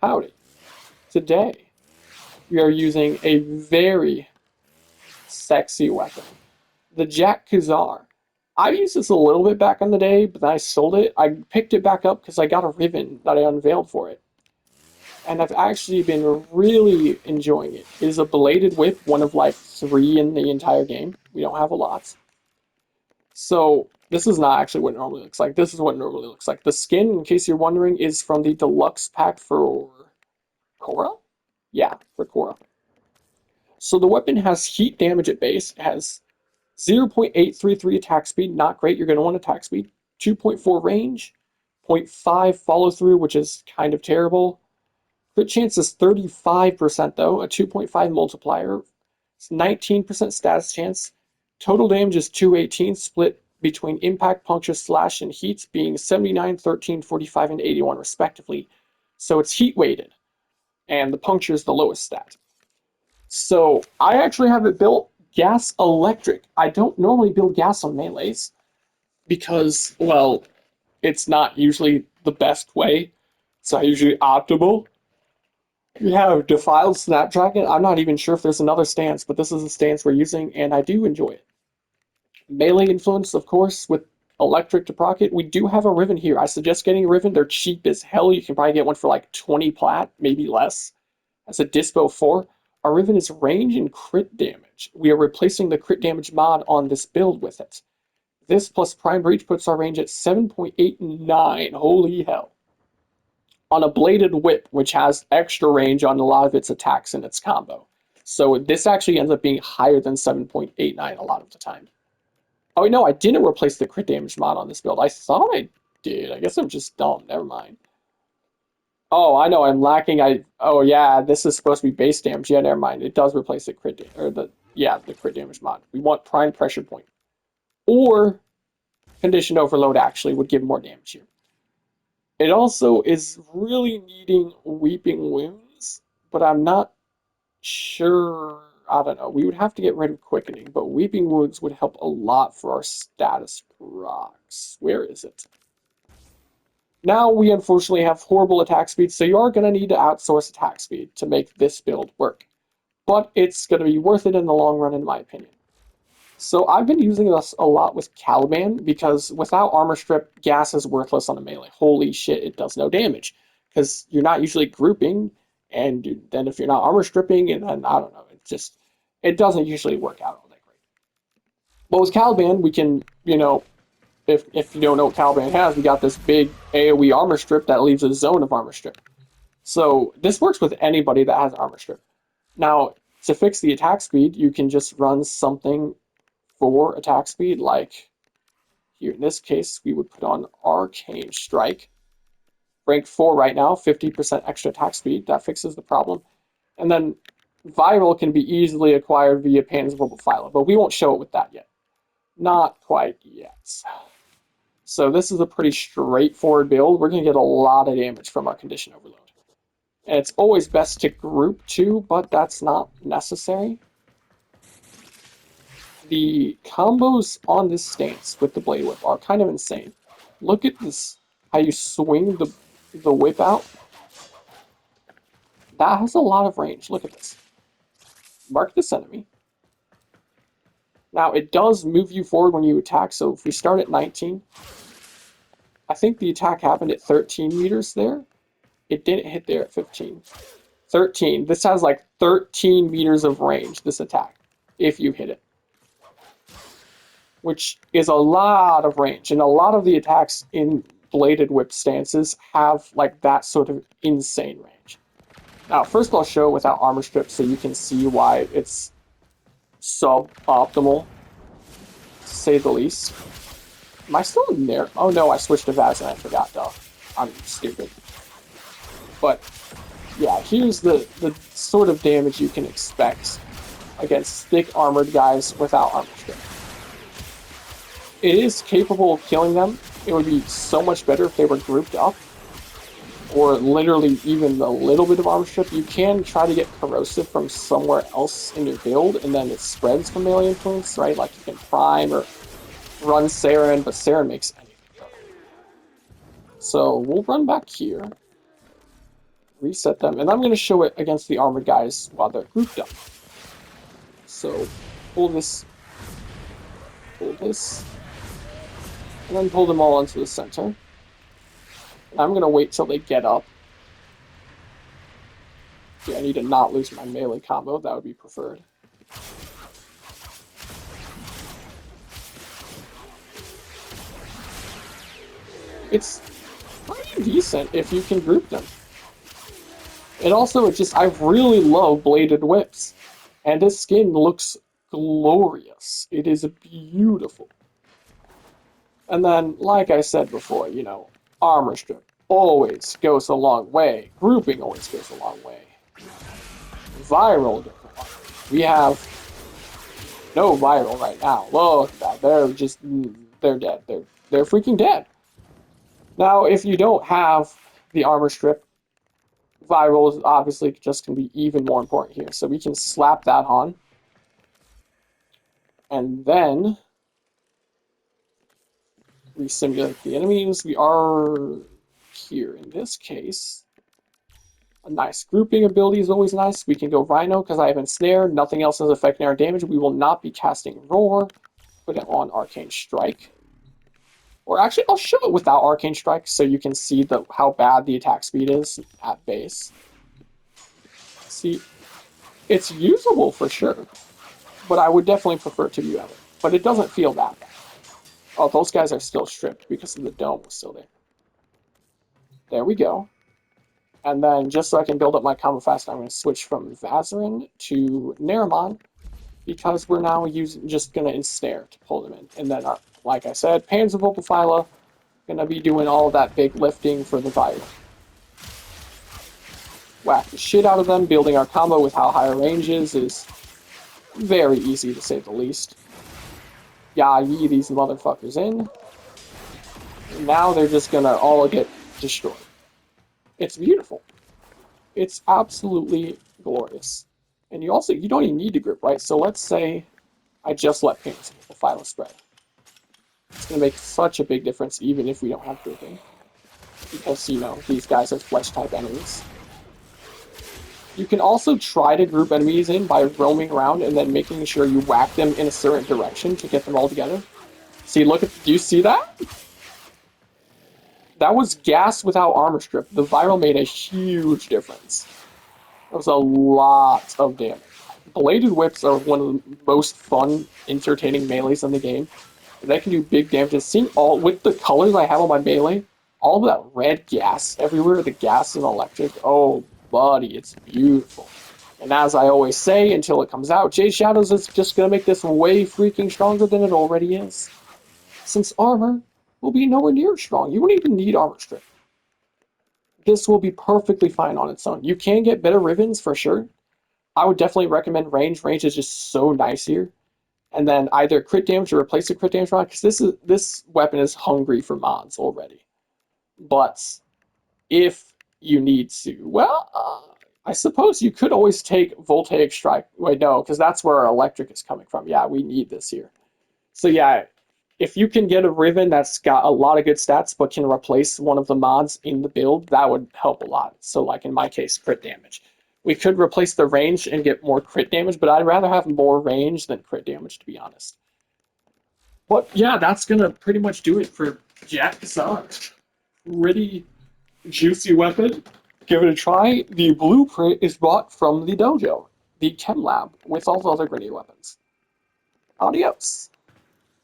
Howdy. Today, we are using a very sexy weapon, the Jack Kusar. I used this a little bit back in the day, but then I sold it. I picked it back up because I got a ribbon that I unveiled for it. And I've actually been really enjoying it. It is a bladed whip, one of like 3 in the entire game. We don't have a lot. So this is not actually what it normally looks like. This is what it normally looks like. The skin, in case you're wondering, is from the deluxe pack for Cora? Yeah, for Cora. So the weapon has heat damage at base. It has 0.833 attack speed, not great. You're going to want attack speed. 2.4 range, 0.5 follow through, which is kind of terrible. Crit chance is 35% though, a 2.5 multiplier. It's 19% status chance. Total damage is 218, split between impact, puncture, slash, and heat, being 79, 13, 45, and 81 respectively. So it's heat weighted, and the puncture is the lowest stat. So I actually have it built gas electric. I don't normally build gas on melees because, well, it's not usually the best way. It's not usually optimal. We have Defiled Snapdragon. I'm not even sure if there's another stance, but this is the stance we're using, and I do enjoy it. Melee influence, of course, with electric to proc it. We do have a Riven here. I suggest getting a Riven. They're cheap as hell. You can probably get one for like 20 plat, maybe less. As a Dispo 4. Our Riven is range and crit damage. We are replacing the crit damage mod on this build with it. This plus Prime Breach puts our range at 7.89. Holy hell. On a bladed whip, which has extra range on a lot of its attacks in its combo. So this actually ends up being higher than 7.89 a lot of the time. Oh no, I didn't replace the crit damage mod on this build. I thought I did. I guess I'm just dumb. Never mind. Oh, I know. I'm lacking. Oh yeah, this is supposed to be base damage. Yeah, never mind. It does replace the crit or the crit damage mod. We want prime pressure point, or conditioned overload. Actually, would give more damage here. It also is really needing weeping wounds, but I'm not sure. I don't know. We would have to get rid of quickening, but weeping wounds would help a lot for our status rocks. Where is it? Now we unfortunately have horrible attack speed, so you are going to need to outsource attack speed to make this build work. But it's going to be worth it in the long run, in my opinion. So I've been using this a lot with Caliban, because without armor strip, gas is worthless on a melee. Holy shit, it does no damage. Because you're not usually grouping, and then if you're not armor stripping, and then, I don't know, it doesn't usually work out all that great. But with Caliban, we can, if you don't know what Caliban has, we got this big AoE armor strip that leaves a zone of armor strip. So this works with anybody that has armor strip. Now, to fix the attack speed, you can just run something for attack speed, like here in this case, we would put on Arcane Strike. Rank 4 right now, 50% extra attack speed. That fixes the problem. And then Viral can be easily acquired via Pan's Verbal Philo, but we won't show it with that yet. Not quite yet. So this is a pretty straightforward build. We're going to get a lot of damage from our condition overload. And it's always best to group too, but that's not necessary. The combos on this stance with the Blade Whip are kind of insane. Look at this, how you swing the whip out. That has a lot of range. Look at this. Mark this enemy. Now, it does move you forward when you attack, so if we start at 19, I think the attack happened at 13 meters there. It didn't hit there at 15. 13. This has like 13 meters of range, this attack, if you hit it. Which is a lot of range, and a lot of the attacks in bladed whip stances have like that sort of insane range. Now, first I'll show without armor strip so you can see why it's suboptimal, to say the least. Am I still in there? Oh no, I switched to Vaz and I forgot, though. I'm stupid. But, yeah, here's the sort of damage you can expect against thick armored guys without armor strip. It is capable of killing them. It would be so much better if they were grouped up, or literally even a little bit of armor strip. You can try to get corrosive from somewhere else in your build, and then it spreads from melee influence, right? Like you can prime or run Saren, but Saren makes anything better. So we'll run back here. reset them, and I'm going to show it against the armored guys while they're grouped up. So pull this, and then pull them all into the center. And I'm going to wait till they get up. Yeah, I need to not lose my melee combo. That would be preferred. It's pretty decent if you can group them. And also, I really love bladed whips. And this skin looks glorious. It is beautiful. And then, like I said before, you know, armor strip always goes a long way. Grouping always goes a long way. Viral goes a long way. We have no viral right now. Look at that. They're dead. They're freaking dead. Now, if you don't have the armor strip, viral is obviously just going to be even more important here. So we can slap that on. And then we simulate the enemies. We are here in this case. A nice grouping ability is always nice. We can go Rhino because I have Ensnare. Nothing else is affecting our damage. We will not be casting Roar. Put it on Arcane Strike. Or actually, I'll show it without Arcane Strike so you can see how bad the attack speed is at base. See, it's usable for sure, but I would definitely prefer to view it. But it doesn't feel that bad. Oh, those guys are still stripped because the dome was still there. There we go. And then, just so I can build up my combo fast, I'm going to switch from Vazarin to Naramon, because we're now just going to ensnare to pull them in. And then, like I said, Panzervopophyla going to be doing all of that big lifting for the Viral. Whack the shit out of them. Building our combo with how high our range is very easy, to say the least. Yee these motherfuckers in. And now they're just going to all get destroyed. It's beautiful. It's absolutely glorious. And you don't even need to group, right? So let's say I just let Panzervopophyla spread. It's going to make such a big difference even if we don't have grouping. Because, you know, these guys are flesh-type enemies. You can also try to group enemies in by roaming around and then making sure you whack them in a certain direction to get them all together. See, do you see that? That was gas without armor strip. The viral made a huge difference. That was a lot of damage. Bladed whips are one of the most fun, entertaining melees in the game. They can do big damage. Seeing with the colors I have on my melee, all of that red gas everywhere, the gas and electric, oh buddy, it's beautiful. And as I always say, until it comes out, Jade Shadows is just going to make this way freaking stronger than it already is. Since armor will be nowhere near strong. You won't even need armor strip. This will be perfectly fine on its own. You can get better ribbons for sure. I would definitely recommend range. Range is just so nice here. And then either crit damage or replace the crit damage mod, because this weapon is hungry for mods already. But if you need to, well, I suppose you could always take Voltaic Strike. Wait, no, because that's where our electric is coming from. Yeah, we need this here. So yeah, if you can get a Riven that's got a lot of good stats but can replace one of the mods in the build, that would help a lot. So like in my case, crit damage. We could replace the range and get more crit damage, but I'd rather have more range than crit damage, to be honest. But yeah, that's going to pretty much do it for Jack Kusar. Pretty juicy weapon. Give it a try. The blueprint is bought from the dojo, the chem lab, with all the other grenade weapons. Adios.